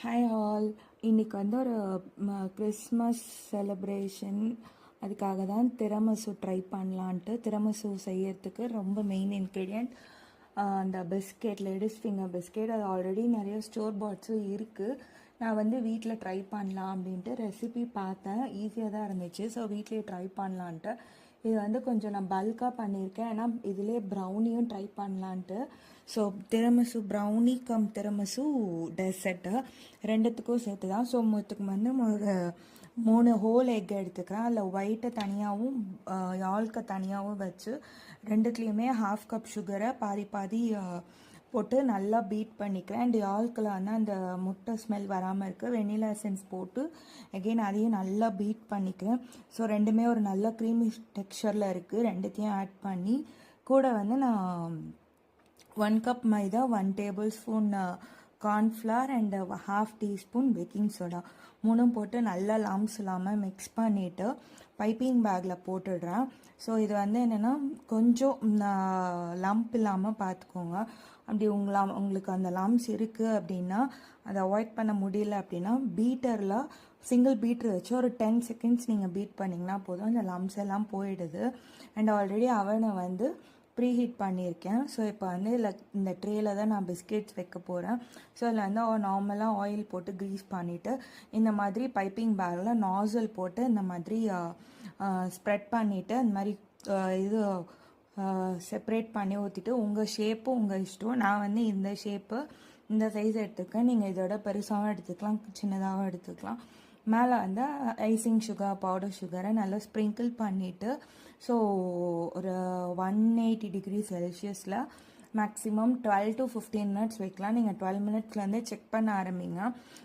Hi all. இன்னைக்கு வந்து ஒரு கிறிஸ்மஸ் செலிப்ரேஷன். அதுக்காக தான் திரமசு ட்ரை பண்ணலான்ட்டு. திரமசு செய்யறதுக்கு ரொம்ப மெயின் இன்க்ரீடியன்ட் அந்த பிஸ்கெட், லேடிஸ் ஃபிங்கர் பிஸ்கெட். அது ஆல்ரெடி நிறைய ஸ்டோர் பாட்ஸும் இருக்குது. நான் வந்து வீட்டில் ட்ரை பண்ணலாம் அப்படின்ட்டு ரெசிபி பார்த்தேன். ஈஸியாக தான் இருந்துச்சு. ஸோ வீட்லேயே ட்ரை பண்ணலான்ட்டு இது வந்து கொஞ்சம் நான் பல்காக பண்ணியிருக்கேன். ஏன்னா இதிலே ப்ரௌனியும் ட்ரை பண்ணலான்ட்டு. ஸோ திரமசு ப்ரௌனி கம் திரமசு டெசர்ட்டு ரெண்டுத்துக்கும் சேர்த்து தான். ஸோ மொத்தத்துக்கு வந்து ஒரு 3 ஹோல் எக் எடுத்துக்கிறேன். அதில் ஒயிட்டை தனியாகவும் யாழ்க்கை தனியாகவும் வச்சு ரெண்டுத்துலேயுமே 1/2 கப் சுகரை பாதி பாதி போட்டு நல்லா பீட் பண்ணிக்கிறேன். அண்ட் யாழ்க்கில் வந்து அந்த முட்டை ஸ்மெல் வராமல் இருக்குது. வெண்ணிலா எசன்ஸ் போட்டு அகெயின் அதையும் நல்லா பீட் பண்ணிக்கிறேன். ஸோ ரெண்டுமே ஒரு நல்ல க்ரீமி டெக்ஸ்சரில் இருக்குது. ரெண்டுத்தையும் ஆட் பண்ணி கூட வந்து நான் 1 cup maida, 1 table spoon cornflour and 1/2 teaspoon baking soda மூணும் போட்டு நல்லா லம்ஸ் இல்லாமல் மிக்ஸ் பண்ணிவிட்டு பைப்பிங் பேக்கில் போட்டுடுறேன். ஸோ இது வந்து என்னென்னா கொஞ்சம் லம்ப் இல்லாமல் பார்த்துக்கோங்க. அப்படி உங்களுக்கு அந்த லம்ஸ் இருக்குது அப்படின்னா அதை அவாய்ட் பண்ண முடியல அப்படின்னா பீட்டரில் சிங்கிள் பீட்டர் வச்சு ஒரு 10 செகண்ட்ஸ் நீங்கள் பீட் பண்ணிங்கன்னா போதும். அந்த லம்ஸ் எல்லாம் போயிடுது. அண்ட் ஆல்ரெடி அவனை வந்து ப்ரீ ஹீட் பண்ணியிருக்கேன். ஸோ இப்போ வந்து இந்த ட்ரேயில் தான் நான் பிஸ்கெட்ஸ் வைக்க போகிறேன். ஸோ அதில் வந்து நார்மலாக ஆயில் போட்டு க்ரீஸ் பண்ணிவிட்டு இந்த மாதிரி பைப்பிங் பேக்கில் நாசல் போட்டு இந்த மாதிரி ஸ்ப்ரெட் பண்ணிவிட்டு இந்த மாதிரி இது செப்ரேட் பண்ணி ஊற்றிட்டு உங்கள் ஷேப்பு உங்கள் இஷ்டம். நான் வந்து இந்த ஷேப்பு இந்த சைஸ் எடுத்துக்கேன். நீங்கள் இதோட பெருசாகவும் எடுத்துக்கலாம், சின்னதாகவும் எடுத்துக்கலாம். மேலே வந்து ஐசிங் சுகர், பவுடர் சுகரை நல்லா ஸ்ப்ரிங்கிள் பண்ணிவிட்டு ஸோ ஒரு 180 டிகிரி செல்சியஸில் மேக்ஸிமம் 12 to 15 மினிட்ஸ் வைக்கலாம். நீங்கள் 12 மினிட்ஸ்லேருந்தே செக் பண்ண ஆரம்பிங்க.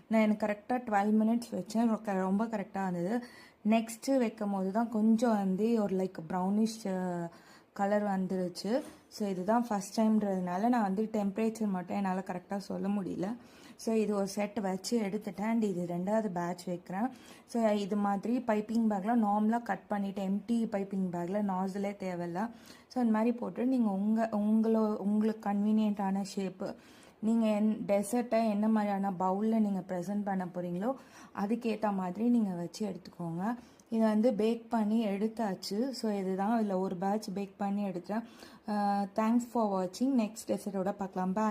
நான் எனக்கு கரெக்டாக 12 மினிட்ஸ் வச்சேன். ரொம்ப கரெக்டாக இருந்தது. நெக்ஸ்ட்டு வைக்கும் போது தான் கொஞ்சம் வந்து ஒரு லைக் ப்ரௌனிஷ் கலர் வந்துருச்சு. ஸோ இதுதான் ஃபஸ்ட் டைம்ன்றதுனால நான் வந்து டெம்பரேச்சர் மட்டும் என்னால் கரெக்டாக சொல்ல முடியல. ஸோ இது ஒரு செட் வச்சு எடுத்துட்டேன். அண்ட் இது 2வது பேட்ச் வைக்கிறேன். ஸோ இது மாதிரி பைப்பிங் பேக்கில் நார்மலாக கட் பண்ணிவிட்டு எம்டி பைப்பிங் பேக்கில் நாசிலே தேவையில்ல. ஸோ இந்த மாதிரி போட்டு நீங்கள் உங்களுக்கு கன்வீனியண்ட்டான ஷேப்பு நீங்கள் டெசர்ட்டை என்ன மாதிரியான பவுலில் நீங்கள் ப்ரெசென்ட் பண்ண போகிறீங்களோ அதுக்கேற்ற மாதிரி நீங்கள் வச்சு எடுத்துக்கோங்க. இதை வந்து பேக் பண்ணி எடுத்தாச்சு. ஸோ இதுதான் இதில் ஒரு பேட்ச் பேக் பண்ணி எடுத்தேன். தேங்க்ஸ் ஃபார் வாட்சிங். நெக்ஸ்ட் டெசர்ட்டோட பார்க்கலாம். பாய்.